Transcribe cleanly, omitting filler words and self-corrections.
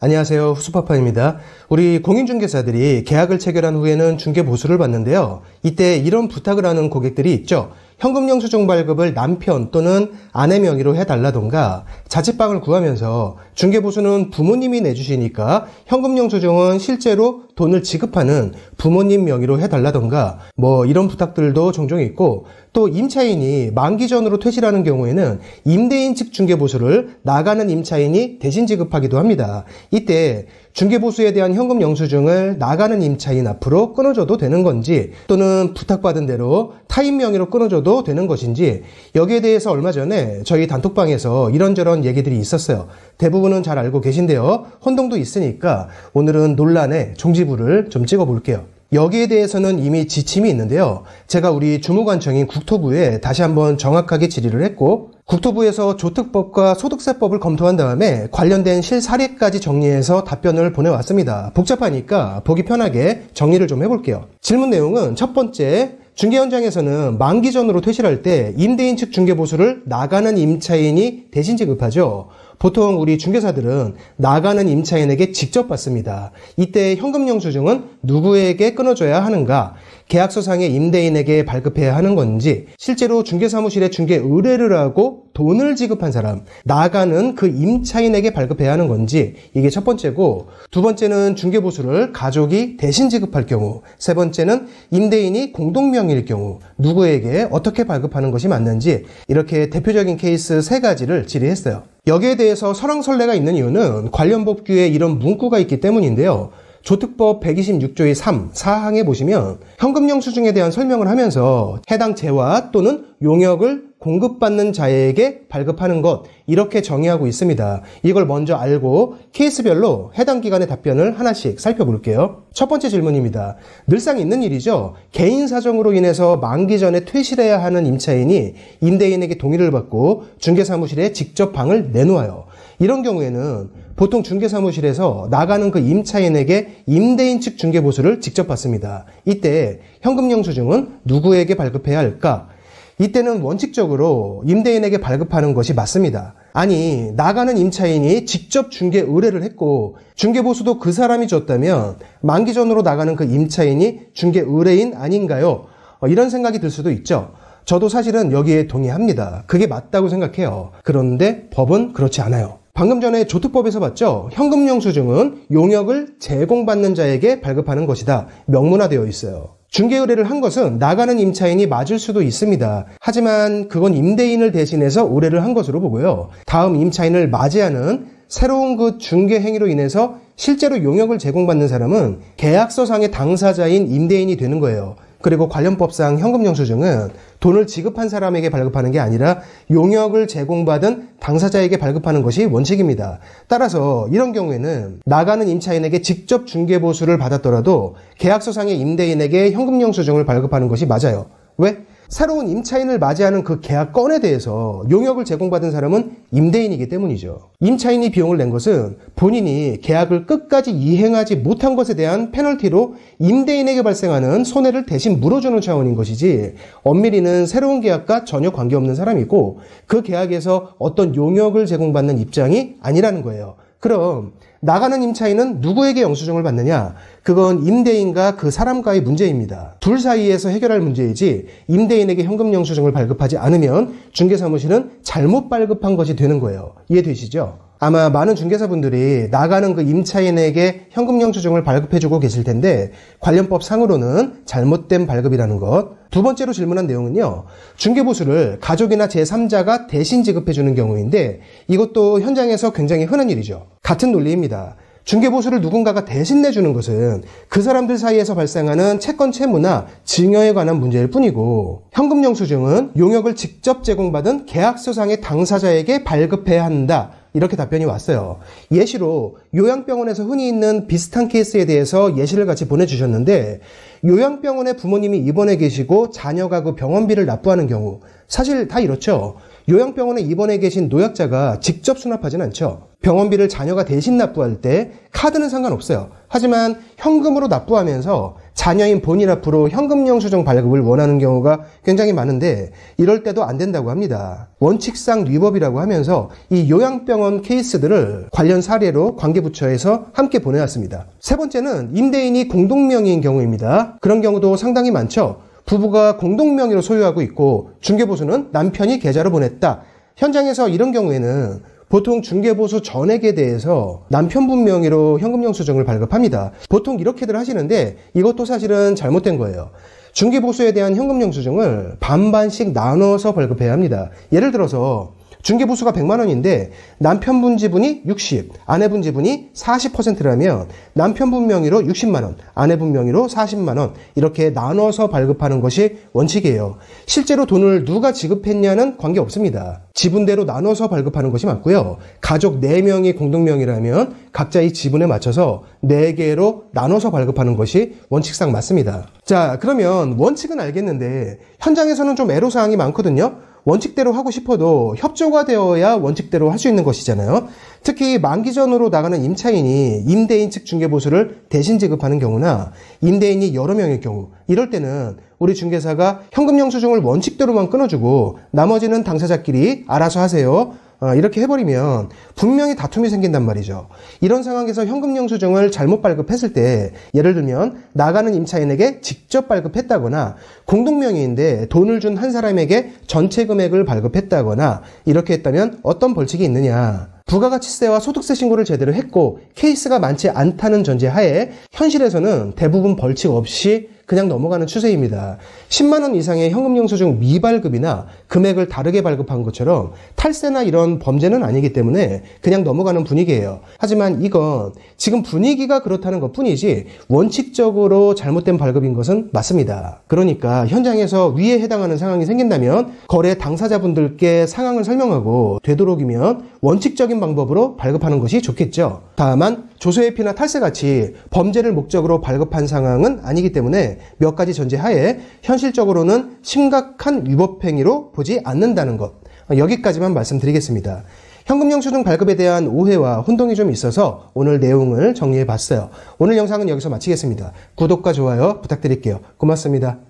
안녕하세요. 후수파파입니다. 우리 공인중개사들이 계약을 체결한 후에는 중개보수를 받는데요. 이때 이런 부탁을 하는 고객들이 있죠. 현금 영수증 발급을 남편 또는 아내 명의로 해달라던가, 자취방을 구하면서 중개보수는 부모님이 내주시니까 현금 영수증은 실제로 돈을 지급하는 부모님 명의로 해달라던가, 이런 부탁들도 종종 있고, 또 임차인이 만기 전으로 퇴실하는 경우에는 임대인 측 중개보수를 나가는 임차인이 대신 지급하기도 합니다. 이때 중개보수에 대한 현금 영수증을 나가는 임차인 앞으로 끊어줘도 되는 건지, 또는 부탁받은 대로 타인 명의로 끊어줘도 되는 것인지, 여기에 대해서 얼마 전에 저희 단톡방에서 이런저런 얘기들이 있었어요. 대부분은 잘 알고 계신데요. 혼동도 있으니까 오늘은 논란의 종지부를 좀 찍어볼게요. 여기에 대해서는 이미 지침이 있는데요. 제가 우리 주무관청인 국토부에 다시 한번 정확하게 질의를 했고, 국토부에서 조특법과 소득세법을 검토한 다음에 관련된 실사례까지 정리해서 답변을 보내왔습니다. 복잡하니까 보기 편하게 정리를 좀 해볼게요. 질문 내용은 첫 번째, 중개 현장에서는 만기 전으로 퇴실할 때 임대인 측 중개보수를 나가는 임차인이 대신 지급하죠. 보통 우리 중개사들은 나가는 임차인에게 직접 받습니다. 이때 현금 영수증은 누구에게 끊어줘야 하는가? 계약서상의 임대인에게 발급해야 하는 건지, 실제로 중개사무실에 중개 의뢰를 하고 돈을 지급한 사람, 나가는 그 임차인에게 발급해야 하는 건지, 이게 첫 번째고, 두 번째는 중개보수를 가족이 대신 지급할 경우, 세 번째는 임대인이 공동명의일 경우 누구에게 어떻게 발급하는 것이 맞는지, 이렇게 대표적인 케이스 세 가지를 질의했어요. 여기에 대해서 설왕설래가 있는 이유는 관련 법규에 이런 문구가 있기 때문인데요. 조특법 126조의 3, 4항에 보시면 현금 영수증에 대한 설명을 하면서 해당 재화 또는 용역을 공급받는 자에게 발급하는 것, 이렇게 정의하고 있습니다. 이걸 먼저 알고 케이스별로 해당 기관의 답변을 하나씩 살펴볼게요. 첫 번째 질문입니다. 늘상 있는 일이죠. 개인 사정으로 인해서 만기 전에 퇴실해야 하는 임차인이 임대인에게 동의를 받고 중개사무실에 직접 방을 내놓아요. 이런 경우에는 보통 중개사무실에서 나가는 그 임차인에게 임대인 측 중개보수를 직접 받습니다. 이때 현금 영수증은 누구에게 발급해야 할까? 이때는 원칙적으로 임대인에게 발급하는 것이 맞습니다. 아니, 나가는 임차인이 직접 중개 의뢰를 했고 중개보수도 그 사람이 줬다면 만기 전으로 나가는 그 임차인이 중개 의뢰인 아닌가요? 이런 생각이 들 수도 있죠. 저도 사실은 여기에 동의합니다. 그게 맞다고 생각해요. 그런데 법은 그렇지 않아요. 방금 전에 조특법에서 봤죠? 현금 영수증은 용역을 제공받는 자에게 발급하는 것이다. 명문화되어 있어요. 중개 의뢰를 한 것은 나가는 임차인이 맞을 수도 있습니다. 하지만 그건 임대인을 대신해서 의뢰를 한 것으로 보고요. 다음 임차인을 맞이하는 새로운 그 중개 행위로 인해서 실제로 용역을 제공받는 사람은 계약서상의 당사자인 임대인이 되는 거예요. 그리고 관련법상 현금 영수증은 돈을 지급한 사람에게 발급하는 게 아니라 용역을 제공받은 당사자에게 발급하는 것이 원칙입니다. 따라서 이런 경우에는 나가는 임차인에게 직접 중개보수를 받았더라도 계약서상의 임대인에게 현금 영수증을 발급하는 것이 맞아요. 왜? 새로운 임차인을 맞이하는 그 계약건에 대해서 용역을 제공받은 사람은 임대인이기 때문이죠. 임차인이 비용을 낸 것은 본인이 계약을 끝까지 이행하지 못한 것에 대한 페널티로 임대인에게 발생하는 손해를 대신 물어주는 차원인 것이지, 엄밀히는 새로운 계약과 전혀 관계없는 사람이고 그 계약에서 어떤 용역을 제공받는 입장이 아니라는 거예요. 그럼 나가는 임차인은 누구에게 영수증을 받느냐? 그건 임대인과 그 사람과의 문제입니다. 둘 사이에서 해결할 문제이지 임대인에게 현금 영수증을 발급하지 않으면 중개사무실은 잘못 발급한 것이 되는 거예요. 이해되시죠? 아마 많은 중개사분들이 나가는 그 임차인에게 현금 영수증을 발급해주고 계실 텐데 관련법 상으로는 잘못된 발급이라는 것. 두 번째로 질문한 내용은요. 중개보수를 가족이나 제3자가 대신 지급해주는 경우인데 이것도 현장에서 굉장히 흔한 일이죠. 같은 논리입니다. 중개보수를 누군가가 대신 내주는 것은 그 사람들 사이에서 발생하는 채권 채무나 증여에 관한 문제일 뿐이고, 현금 영수증은 용역을 직접 제공받은 계약서상의 당사자에게 발급해야 한다. 이렇게 답변이 왔어요. 예시로 요양병원에서 흔히 있는 비슷한 케이스에 대해서 예시를 같이 보내주셨는데, 요양병원에 부모님이 입원해 계시고 자녀가 그 병원비를 납부하는 경우, 사실 다 이렇죠. 요양병원에 입원해 계신 노약자가 직접 수납하진 않죠. 병원비를 자녀가 대신 납부할 때 카드는 상관없어요. 하지만 현금으로 납부하면서 자녀인 본인 앞으로 현금 영수증 발급을 원하는 경우가 굉장히 많은데 이럴 때도 안 된다고 합니다. 원칙상 위법이라고 하면서 이 요양병원 케이스들을 관련 사례로 관계부처에서 함께 보내왔습니다. 세 번째는 임대인이 공동명의인 경우입니다. 그런 경우도 상당히 많죠. 부부가 공동명의로 소유하고 있고 중개보수는 남편이 계좌로 보냈다. 현장에서 이런 경우에는 보통 중개보수 전액에 대해서 남편분 명의로 현금 영수증을 발급합니다. 보통 이렇게들 하시는데 이것도 사실은 잘못된 거예요. 중개보수에 대한 현금 영수증을 반반씩 나눠서 발급해야 합니다. 예를 들어서 중개보수가 100만 원인데 남편분 지분이 60, 아내분 지분이 40%라면 남편분 명의로 60만 원, 아내분 명의로 40만 원 이렇게 나눠서 발급하는 것이 원칙이에요. 실제로 돈을 누가 지급했냐는 관계없습니다. 지분대로 나눠서 발급하는 것이 맞고요. 가족 4명이 공동명의라면 각자의 지분에 맞춰서 4개로 나눠서 발급하는 것이 원칙상 맞습니다. 자, 그러면 원칙은 알겠는데 현장에서는 좀 애로사항이 많거든요. 원칙대로 하고 싶어도 협조가 되어야 원칙대로 할 수 있는 것이잖아요. 특히 만기 전으로 나가는 임차인이 임대인 측 중개보수를 대신 지급하는 경우나 임대인이 여러 명일 경우 이럴 때는 우리 중개사가 현금 영수증을 원칙대로만 끊어주고 나머지는 당사자끼리 알아서 하세요. 이렇게 해버리면 분명히 다툼이 생긴단 말이죠. 이런 상황에서 현금 영수증을 잘못 발급했을 때 예를 들면 나가는 임차인에게 직접 발급했다거나 공동명의인데 돈을 준 한 사람에게 전체 금액을 발급했다거나 이렇게 했다면 어떤 벌칙이 있느냐. 부가가치세와 소득세 신고를 제대로 했고 케이스가 많지 않다는 전제하에 현실에서는 대부분 벌칙 없이 그냥 넘어가는 추세입니다. 10만 원 이상의 현금 영수증 미발급이나 금액을 다르게 발급한 것처럼 탈세나 이런 범죄는 아니기 때문에 그냥 넘어가는 분위기예요. 하지만 이건 지금 분위기가 그렇다는 것뿐이지 원칙적으로 잘못된 발급인 것은 맞습니다. 그러니까 현장에서 위에 해당하는 상황이 생긴다면 거래 당사자분들께 상황을 설명하고 되도록이면 원칙적인 방법으로 발급하는 것이 좋겠죠. 다만 조세회피나 탈세같이 범죄를 목적으로 발급한 상황은 아니기 때문에 몇 가지 전제하에 현실적으로는 심각한 위법행위로 보지 않는다는 것. 여기까지만 말씀드리겠습니다. 현금 영수증 발급에 대한 오해와 혼동이 좀 있어서 오늘 내용을 정리해 봤어요. 오늘 영상은 여기서 마치겠습니다. 구독과 좋아요 부탁드릴게요. 고맙습니다.